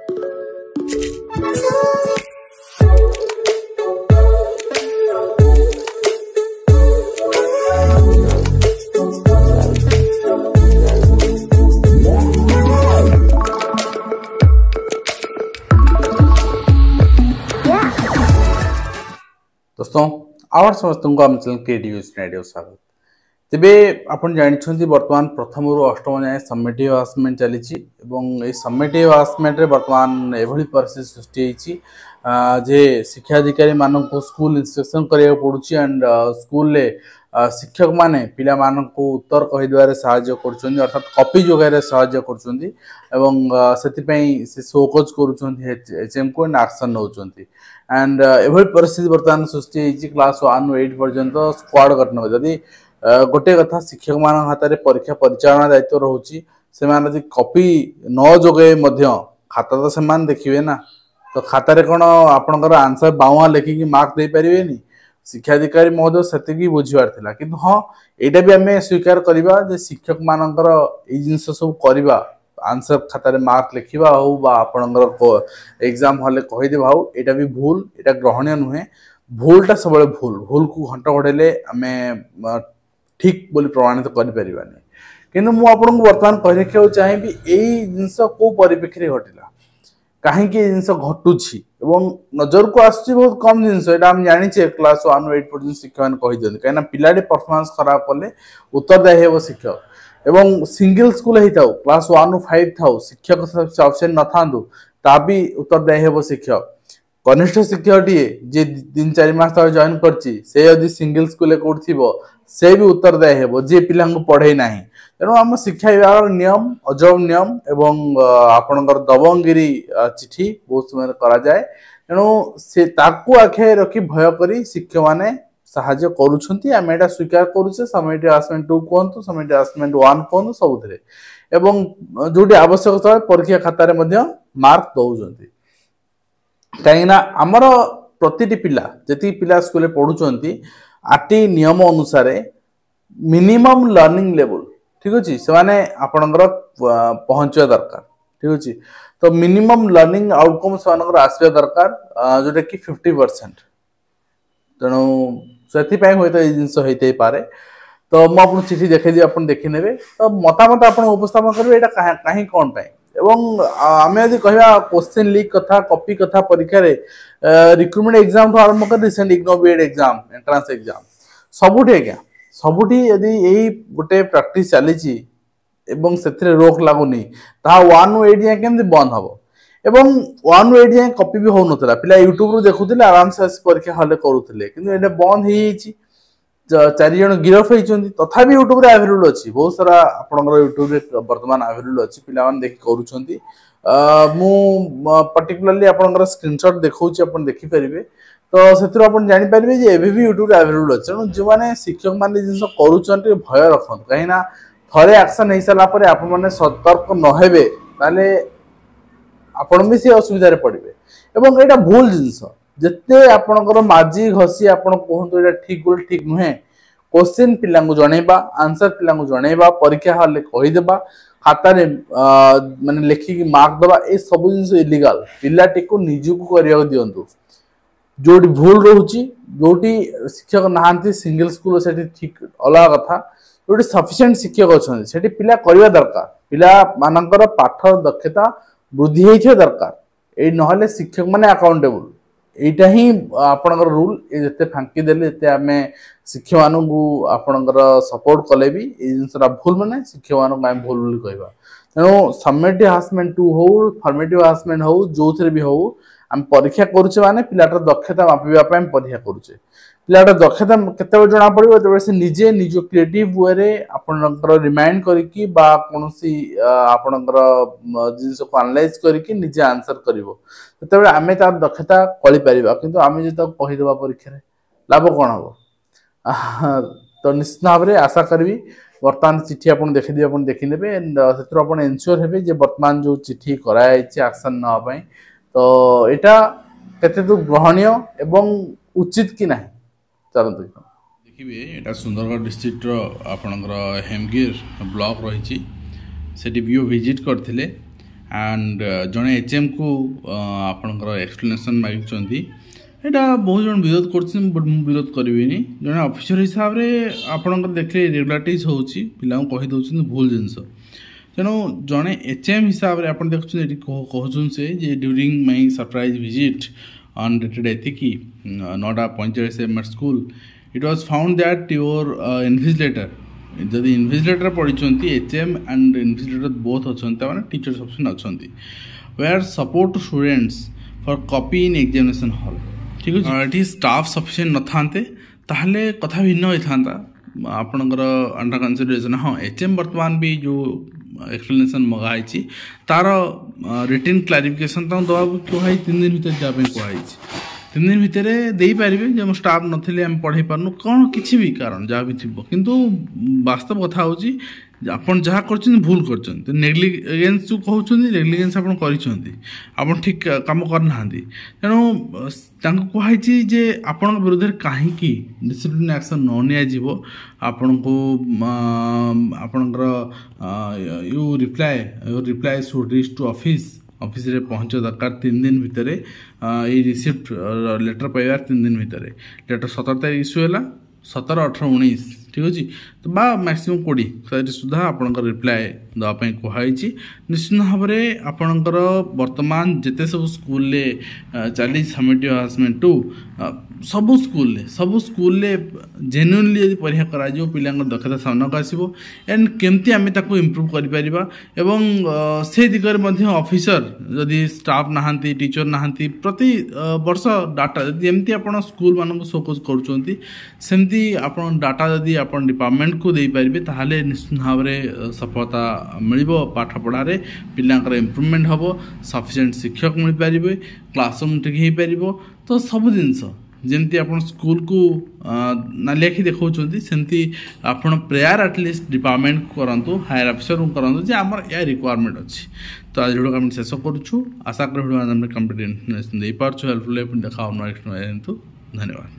दोस्तों आवर समस्त को आम चैनल क्रिएटिव स्टूडियो स्वागत। तेबे आपण जानिछंती वर्तमान प्रथम रु अष्टम जाए समेटिव असेसमेंट चली ए समेटिव असेसमेंट रे वर्तमान एभली परिस्थिति सृष्टि होईची जे शिक्षा अधिकारी मानन को स्कूल इंस्ट्रक्शन करिया पडुची एंड स्कूल ले शिक्षक माने पिला मानन को उत्तर कहि द्वारे सहाय्य करछन्ती अर्थात कॉपी जोगारे सहाय्य करछन्ती एवं सेति पई से शोकज करूछन्ती एचएम को एक्शन नउछन्ती एंड एभली परिस्थिति वर्तमान सृष्टि होईची क्लास 1 ରୁ 8 पर्यंत स्क्वाड गठन जदि गोटे कथा शिक्षक मान हाथ में परीक्षा परिचालन दायित्व रोचे से कॉपी न जोगे खाता तो से देखिए ना तो खातार कौन आपणकर आंसर बाउआ लेखिकी मार्क दे पारे शिक्षाधिकारी महोदय से बुझार था कि हाँ यहाँ भी आम स्वीकार करवा शिक्षक मानकर ये जिनस सब करवा आंसर खातार मार्क लिखा हो आपणकर एग्जाम हॉल कहीदेवा हो यहाँ भी भूल यहाँ ग्रहणीय नुहे भूलटा सब भूल को घंटा घोड़े आम ठीक बोली प्रमाणित करें किंतु मु आपन को वर्तमान कह रखा चाहिए यही जिनस को परिप्रेक्षी घटला कहीं जिनस घटुची नजर को आस बहुत कम जिनस आम जाने क्लास 1 ରୁ 8 पर्यटन शिक्षक मैंने कही कहीं पिलाटे परफॉर्मेंस खराब कले उत्तरदायी हे शिक्षक एवं सिंगल स्कूल होता क्लास 1 ରୁ 5 था शिक्षक अब्सेंट न था ता भी उत्तरदायी हे शिक्षक कनिष्ठ शिक्षक जी 3-4 मास तक जॉइन कर सिंगल स्कूल कौट थी से भी उत्तरदायी हे जी पिला पढ़े ना तेणु आम शिक्षा विभाग नियम अजब नियम एवं आपणकर दबंगगिरी चिठी बहुत समय करा जाए तेणु से ताकू आखे रखी भय करी शिक्षक माने साहाय्य करूछंती आम एटा स्वीकार करूचे समेटिव असेसमेंट 2 कहंतु समेटिव असेसमेंट 1 कहंतु सबुथिरे एवं जोटी आवश्यक स्थल परीक्षा खाता रे मध्य मार्क दउजंती कहीं आमर प्रति पिला जी पिला स्कूल पढ़ुंट आटी नियम अनुसार मिनिमम लर्निंग लेवल ठीक अच्छे से माने आपणकर पहुंचवा दरकार ठीक अच्छे तो मिनिमम लर्निंग आउटकम से आसवा दरकार जोटा कि 50% तेणु से हूँ तो जिन होते पारे तो मुझे चिठी देखी आप देखने तो मतामत आप उपस्थापन करेंगे यहाँ कहीं कौन पाई एवं आम यदि कह क्वेश्चन लीक कथा कॉपी कथा परीक्षा रिक्रुटमेंट एग्जाम ठूँ आरंभ कर recent IGNOU BEd exam entrance exam सबुठी आज्ञा सबुठी यदि यही गोटे प्रैक्टिस चली से रोक लगुनि 1 ରୁ 8 जाए केमती बंद हम एवं 1 ରୁ 8 जाए कॉपी भी हो नाला पिला यूट्यूब रू देखुले आराम से परीक्षा हल करुले कि बंद हो 4 जन गिरफ होती तथापि यूट्यूब रे अवेलेबल अच्छी बहुत सारा आपंकर यूट्यूब रे वर्तमान अवेलेबल अच्छी पिला देखी करुँच मु पर्टिकुलरली आपंकर स्क्रीनशॉट देखौछि अपन देखि परिबे तो से अपन जानीपारे जे एबी भी यूट्यूब रे अवेलेबल अच्छे तेणु जो मैंने शिक्षक मैंने जिन करुँच भय रखत कहीं थे एक्शन हो सारा आप सतर्क नहेबे ताले आपण भी से असुविधा पड़े एवं यहाँ भूल जिनस जिते आपणकर माजी घसी आप कहतु ये ठीक बोल ठीक नुहे क्वेश्चन पिला जनइबा आंसर पिला जनइबा परीक्षा हल कहीदेबा खातार माने लिखिकी मार्क दबा ये सब जिन इलिगाल पिलाटी को निजुक करने दिंतु जोटी भूल रोची जोटी शिक्षक नहांती सिंगल स्कूल से ठीक अलग कथा जो सफिशिएंट शिक्षक अच्छा से पिला करवा दरकार पिला मानकर पाठ दक्षता वृद्धि होता दरकार ये ना शिक्षक माने अकाउंटेबल यहाँ ही आपणकर रूल ये फांकी देले जिते आम शिक्षक मानू आपणकर सपोर्ट कले भी ये जिनसा भूल माने शिक्षक मानू आम भूल बोली कहवा तेणु समेटिव असेसमेंट 2 हो फॉर्मेटिव असेसमेंट हो जो थे भी हो आम परीक्षा करुचे माने पिलाटर दक्षता मापिबा परीक्षा करुचे पिलाटर दक्षता केते जना पड़ो जो से निजे निज क्रिएटिव वे रे आपनकर रिमाइंड करिकी बा कोनोसी आपनकर जिंस को एनालाइज करिकी निजे आंसर करिवो तते आमे ता दक्षता कळि परिबा किंतु आमे जे तो कहि देबा परीक्षा रे लाभ कोन हो तो निश्चित भाव में आशा करी वर्तमान चिठी आप देखी ने से आप एनश्योर हे जे वर्तमान जो चिठी कराई एक्शन नापी तो यहाँ केते दूर ग्रहणीय एवं उचित कि ना चलते देखिए यहाँ सुंदरगढ़ डिस्ट्रिक्टर आपणकर हेमगिर ब्लॉक रही से विजिट करते एंड जड़े एचएम को आपणकर एक्सप्लेनेसन मागिंट यहाँ बहुत जन विरोध करोध करें जड़े ऑफिसर हिसाब से आपंकर देखिए रेगुलारिटीज हो पिला कहीदे भूल जिनस तेणु जड़े एचएम हिसाब से आप देखुं कहूँ से during my surprise visit on dated एतिकी 9:45 AM at school it was found that your invigilator जदि इनविजिलेटर पढ़ी एचएम एंड इनविजिलेटर बोथ अच्छा मैंने टीचर्स ऑप्शन अच्छा were support students for copy in examination hall ठीक है ये स्टाफ सफिशिएंट न थांते ताहले कथा भिन्न होता आपणकर अंडर कंसिडरेशन हाँ एचएम बर्तमान भी जो एक्सप्लेनेशन मगाई तार रिटन क्लारिफिकेशन दवा कहुई 3 दिन भर जावाई कहुई 3 दिन भितर दे पारे जो स्टाफ नथिले आम पढ़े पार्नु कौन किसी भी कारण जहाँ भी थी किंतु वास्तव कथा हूँ आपन जहाँ कर भूल कर नेग्लिजेंस जो कहते नेग्लिजेंस आप ठीक कम करना तेणु कहुई जे आपण विरुद्ध कहीं डिसिप्लिन एक्शन न निजी आपण को आपणकर reply should reach to office office रे पहुँच दरकार 3 दिन भितर ये रिसिप्ट लेटर पाइबार 3 दिन भितर लेटर 17 तारीख इश्यू है 17, 18, 19 ठीक अच्छे तो बा मैक्सिमम 20 तारीख सुधा आपंकर रिप्लाय देवाई कहुई निश्चित भाव में आपणकर वर्तमान जिते सब स्कूल चली समेटिव हारासमेंट टू सबू स्कूल जेन्युइनली यदि परीक्षा करा पिला दक्षता सामना को आसो एंड केमती आम इम्प्रूव कर से दिगरे ऑफिसर जदि स्टाफ नहांती टीचर नहांती प्रति वर्ष डाटा जमी आप स्कूल मान फोकस करमती आप डाटा जदि आप डिपार्टमेंट को दे पारे ताहले निश्चित भाव में सफलता मिल पाठ पढ़ारे पिलांकर इम्प्रूवमेंट हम सफिशिएंट शिक्षक मिल पारे क्लासरूम ठीक हो पार तो सब जिनस जमती आप स्कूल को ना लिखि देखा सेमती आप प्रेयर एटलिस्ट डिपार्टमेंट को करूँ हायर ऑफिसर को करूँ जे आम या रिक्वायरमेंट अच्छी तो आज वीडियो आम शेष करुँ आशा कर वीडियो कंप्लीट इन्फॉर्मेशन दे पार्छु हेल्पफुल देखा नेक्स्ट धन्यवाद।